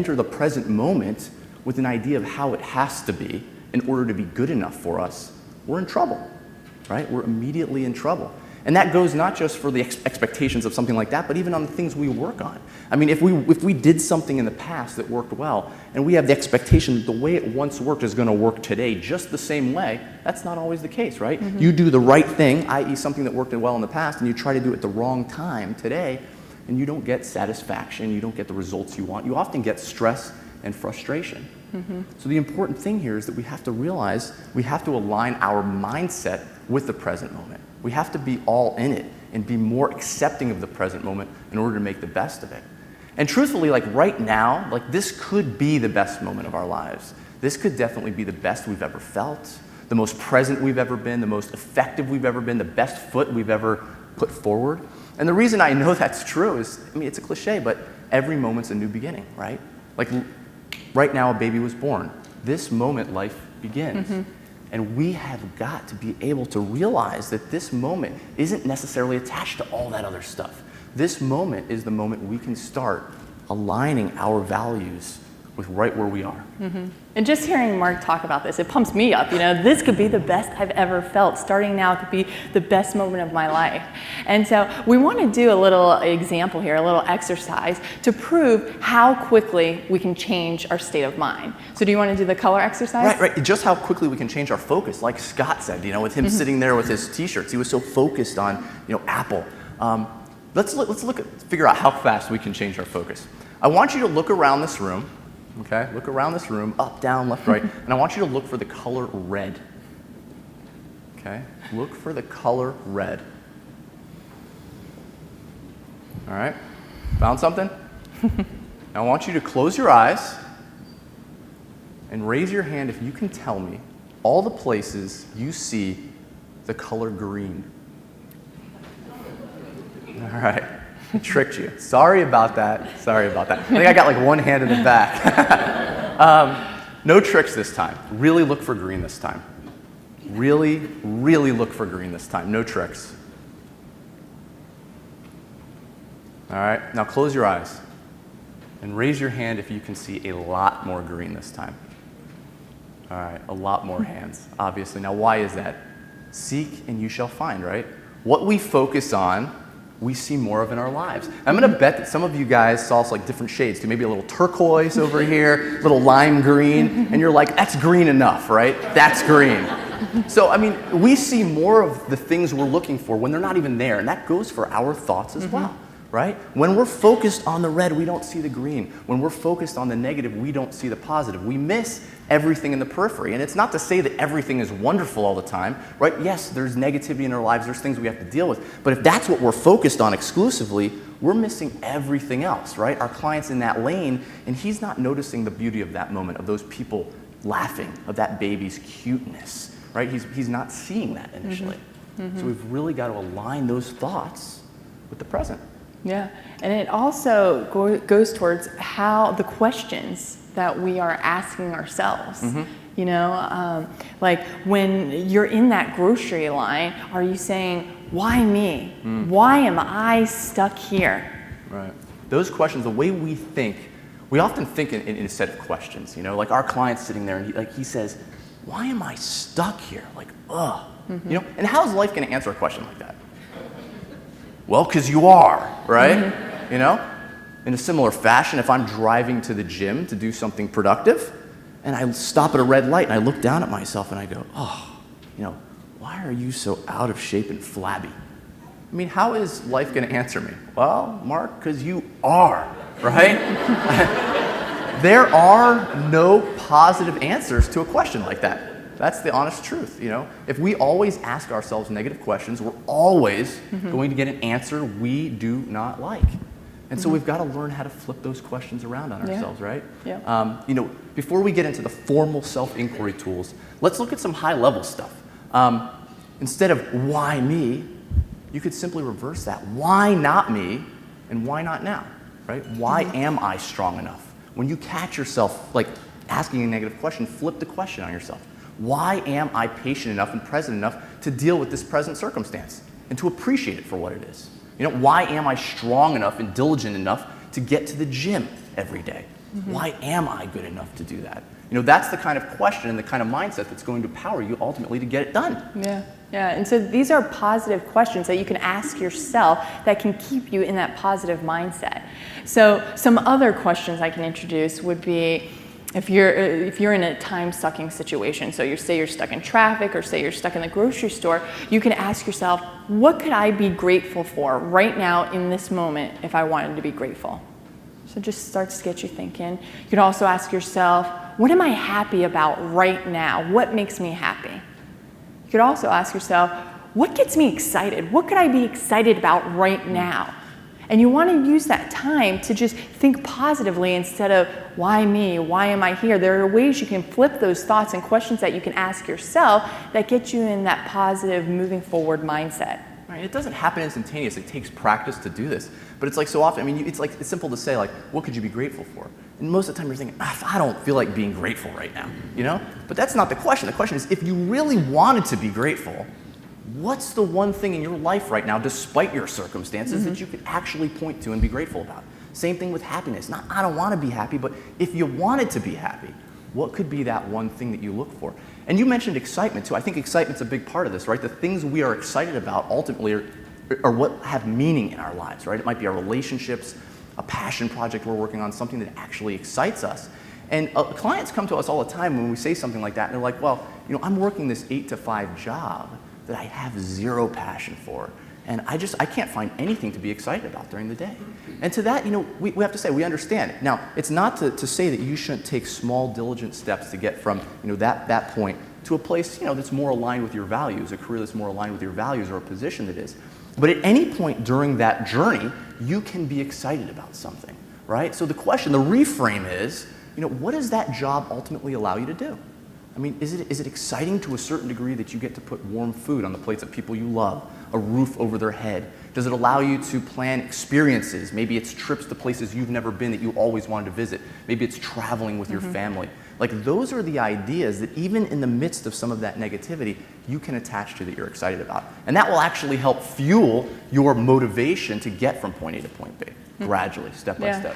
enter the present moment with an idea of how it has to be in order to be good enough for us, we're in trouble, right? We're immediately in trouble. And that goes not just for the expectations of something like that, but even on the things we work on. I mean, if we did something in the past that worked well, and we have the expectation that the way it once worked is going to work today just the same way, that's not always the case, right? You do the right thing, i.e. something that worked well in the past, and you try to do it the wrong time today, and you don't get satisfaction, you don't get the results you want. You often get stress and frustration. So the important thing here is that we have to realize we have to align our mindset with the present moment. We have to be all in it and be more accepting of the present moment in order to make the best of it. And truthfully, like right now, like this could be the best moment of our lives. This could definitely be the best we've ever felt, the most present we've ever been, the most effective we've ever been, the best foot we've ever put forward. And the reason I know that's true is, I mean, it's a cliche, but every moment's a new beginning, right? Like right now, a baby was born. This moment, life begins. And we have got to be able to realize that this moment isn't necessarily attached to all that other stuff. This moment is the moment we can start aligning our values with right where we are. And just hearing Marc talk about this, it pumps me up. You know, this could be the best I've ever felt. Starting now could be the best moment of my life. And so we want to do a little example here, a little exercise to prove how quickly we can change our state of mind. So do you want to do the color exercise? Right. Just how quickly we can change our focus. Like Scott said, you know, with him sitting there with his t-shirts, he was so focused on, you know, Apple. Let's figure out how fast we can change our focus. I want you to look around this room. Okay, look around this room, up, down, left, right, and I want you to look for the color red. Okay, look for the color red. All right, found something? Now I want you to close your eyes and raise your hand if you can tell me all the places you see the color green. All right. I tricked you. Sorry about that. I think I got like one hand in the back. No tricks this time. Really look for green this time. Really look for green this time. No tricks. All right, now close your eyes and raise your hand if you can see a lot more green this time. All right, a lot more hands, obviously. Now, why is that? Seek and you shall find, right? What we focus on, we see more of in our lives. I'm gonna bet that some of you guys saw like different shades too. Maybe a little turquoise over here, a little lime green, and you're like, that's green enough, right? That's green. So, I mean, we see more of the things we're looking for when they're not even there, and that goes for our thoughts as well, right? When we're focused on the red, we don't see the green. When we're focused on the negative, we don't see the positive. We miss everything in the periphery. And it's not to say that everything is wonderful all the time, right? Yes, there's negativity in our lives, there's things we have to deal with. But if that's what we're focused on exclusively, we're missing everything else, right? Our client's in that lane, and he's not noticing the beauty of that moment, of those people laughing, of that baby's cuteness, right? He's not seeing that initially. So we've really got to align those thoughts with the present. Yeah, and it also goes towards how the questions that we are asking ourselves. You know, like when you're in that grocery line, are you saying, why me? Why am I stuck here? Right. Those questions, the way we think, we often think in a set of questions. You know, like our client's sitting there and he says, why am I stuck here? Like, ugh. You know, and how is life going to answer a question like that? Well, because you are, right? You know? In a similar fashion, if I'm driving to the gym to do something productive, and I stop at a red light and I look down at myself and I go, oh, you know, why are you so out of shape and flabby? I mean, how is life going to answer me? Well, Mark, because you are, right? There are no positive answers to a question like that. That's the honest truth, you know? If we always ask ourselves negative questions, we're always going to get an answer we do not like. And so we've got to learn how to flip those questions around on ourselves, right? Yeah. You know, before we get into the formal self-inquiry tools, let's look at some high-level stuff. Instead of why me, you could simply reverse that. Why not me, and why not now, right? Why am I strong enough? When you catch yourself like asking a negative question, flip the question on yourself. Why am I patient enough and present enough to deal with this present circumstance and to appreciate it for what it is? You know, why am I strong enough and diligent enough to get to the gym every day? Why am I good enough to do that? That's the kind of question and the kind of mindset that's going to power you ultimately to get it done. Yeah, and so these are positive questions that you can ask yourself that can keep you in that positive mindset. So some other questions I can introduce would be, if you're in a time-sucking situation, so say you're stuck in traffic or say you're stuck in the grocery store, you can ask yourself, what could I be grateful for right now in this moment if I wanted to be grateful? So it just starts to get you thinking. You could also ask yourself, what am I happy about right now? What makes me happy? You could also ask yourself, what gets me excited? What could I be excited about right now? And you want to use that time to just think positively instead of, why me? Why am I here? There are ways you can flip those thoughts and questions that you can ask yourself that get you in that positive, moving forward mindset. Right, it doesn't happen instantaneously. It takes practice to do this. But it's like so often, it's simple to say, like, what could you be grateful for? And most of the time you're thinking, I don't feel like being grateful right now, But that's not the question. The question is, if you really wanted to be grateful, what's the one thing in your life right now, despite your circumstances, that you could actually point to and be grateful about? Same thing with happiness. Not, I don't want to be happy, but if you wanted to be happy, what could be that one thing that you look for? And you mentioned excitement too. I think excitement's a big part of this, right? The things we are excited about ultimately are what have meaning in our lives, right? It might be our relationships, a passion project we're working on, something that actually excites us. And clients come to us all the time when we say something like that, and they're like, well, I'm working this 8 to 5 job that I have zero passion for. And I can't find anything to be excited about during the day. And to that, we have to say, we understand it. Now, it's not to say that you shouldn't take small, diligent steps to get from, that point to a place, that's more aligned with your values, a career that's more aligned with your values, or a position that is. But at any point during that journey, you can be excited about something, right? So the reframe is, what does that job ultimately allow you to do? Is it exciting to a certain degree that you get to put warm food on the plates of people you love, a roof over their head? Does it allow you to plan experiences? Maybe it's trips to places you've never been that you always wanted to visit. Maybe it's traveling with your family. Like, those are the ideas that even in the midst of some of that negativity, you can attach to that you're excited about. And that will actually help fuel your motivation to get from point A to point B, gradually, step by step.